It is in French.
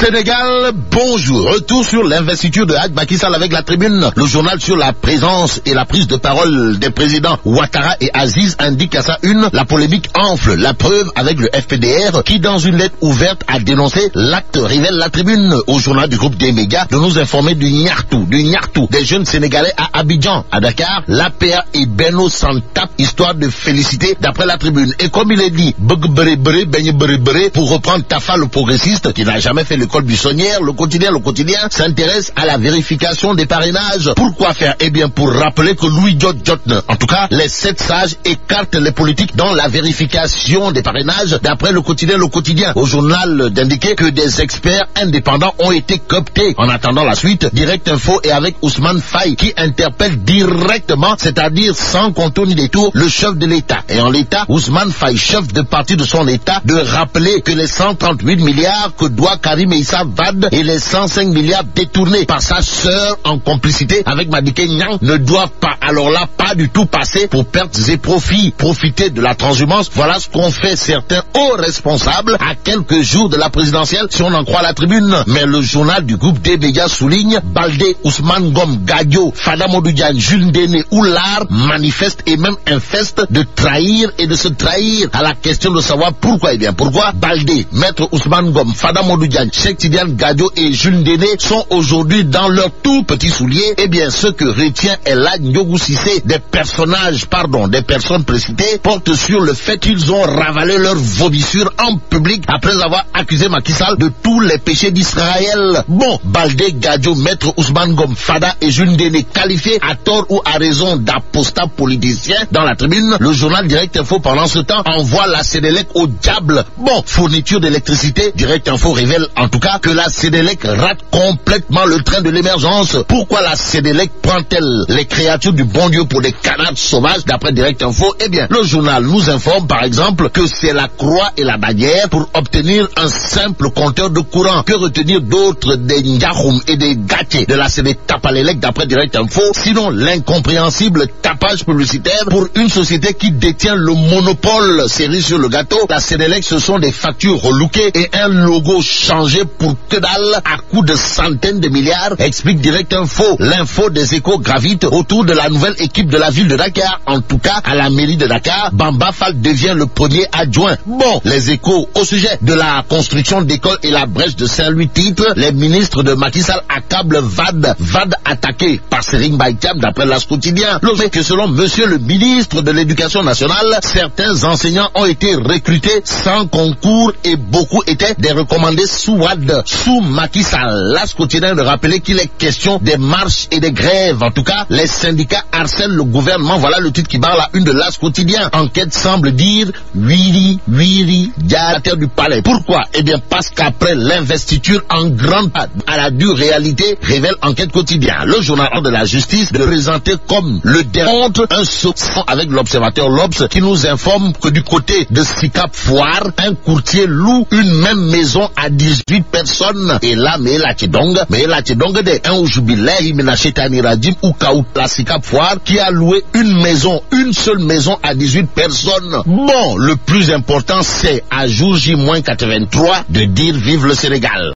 Sénégal, bonjour. Retour sur l'investiture de Hadj Macky Sall avec La Tribune. Le journal sur la présence et la prise de parole des présidents Ouattara et Aziz indique à sa une la polémique enfle. La preuve avec le FPDR qui, dans une lettre ouverte, a dénoncé l'acte, révèle La Tribune au journal du groupe des médias de nous informer du nyartou des jeunes Sénégalais à Abidjan. À Dakar, l'APA et Benno s'en tapent, histoire de féliciter d'après La Tribune. Et comme il est dit, pour reprendre Tafa le progressiste qui n'a jamais fait l'école buissonnière, le quotidien s'intéresse à la vérification des parrainages. Pourquoi faire? Eh bien pour rappeler que Louis Jotne, en tout cas les 7 sages écartent les politiques dans la vérification des parrainages d'après le quotidien, au journal d'indiquer que des experts indépendants ont été cooptés. En attendant la suite, Direct Info est avec Ousmane Faye qui interpelle directement, c'est-à-dire sans contour ni détour, le chef de l'État. Et en l'État, Ousmane Faye, chef de parti de son État, de rappeler que les 138 milliards que doit Karim Issa Wade et les 105 milliards détournés par sa sœur en complicité avec Madické Niang ne doivent pas, alors là, pas du tout passer pour pertes et profits. Profiter de la transhumance, voilà ce qu'ont fait certains hauts responsables à quelques jours de la présidentielle, si on en croit La Tribune. Mais le journal du groupe des médias souligne Baldé, Ousmane Ngom, Gadio, Fada Modou Diagne, Jules Ndéné ou Lar manifestent et même infestent de trahir et de se trahir. À la question de savoir pourquoi, eh bien pourquoi Baldé, Maître Ousmane Ngom, Fada Modou Diagne, Cheikh Tidiane Gadio et Jules Ndéné sont aujourd'hui dans leurs tout petits souliers. Eh bien ce que retient Ella Ndiogou Cissé des personnes précitées porte sur le fait qu'ils ont ravalé leur vomissure en public après avoir accusé Macky Sall de tous les péchés d'Israël. Bon, Baldé, Gadio, Maître Ousmane Ngom, Fada et Jules Ndéné qualifiés à tort ou à raison d'apostats politiciens dans La Tribune, le journal Direct Info pendant ce temps envoie la Sénélec au diable. Bon, fourniture d'électricité, Direct Info révèle en tout cas que la Sénélec rate complètement le train de l'émergence. Pourquoi la Sénélec prend-elle les créatures du bon Dieu pour des canards sauvages d'après Direct Info? Eh bien, le journal nous informe par exemple que c'est la croix et la bannière pour obtenir un simple compteur de courant. Que retenir d'autres des Ndiahoum et des Gatier de la Sénélec Tapalélec d'après Direct Info, sinon l'incompréhensible tapage publicitaire pour une société qui détient le monopole. Série sur le gâteau, la Sénélec, ce sont des factures relookées et un logo changé pour que dalle à coût de centaines de milliards, explique Direct Info. L'info des échos gravite autour de la nouvelle équipe de la ville de Dakar. En tout cas, à la mairie de Dakar, Bamba Fall devient le premier adjoint. Bon, les échos au sujet de la construction d'écoles et la brèche de Saint-Louis titre, les ministres de Macky Sall accablent Wade attaqué par Serigne Mbaye Thiam d'après L'As Quotidien. Le fait que selon monsieur le ministre de l'Éducation nationale, certains enseignants ont été recrutés sans concours et beaucoup étaient des recommandés sous Wade, sous Macky Sall. L'As Quotidien de rappeler qu'il est question des marches et des grèves. En tout cas, les syndicats harcèlent le gouvernement. Voilà le titre qui barre la une de L'As Quotidien. Enquête semble dire Wiri, diarataire du palais. Pourquoi? Eh bien parce qu'après l'investiture en grande part à la dure réalité, révèle Enquête Quotidien. Le journal de la justice de présenter comme le démontre un soupçon avec l'observateur L'Obs qui nous informe que du côté de Sicap Foire, un courtier loue une même maison à 18 personnes. Et là, mais la Tidong de un oujubilahi minachetani radim ou kaout la Sicap Foire qui a loué une seule maison à 18 personnes. Bon, le plus important c'est à jour J-83 de dire vive le Sénégal.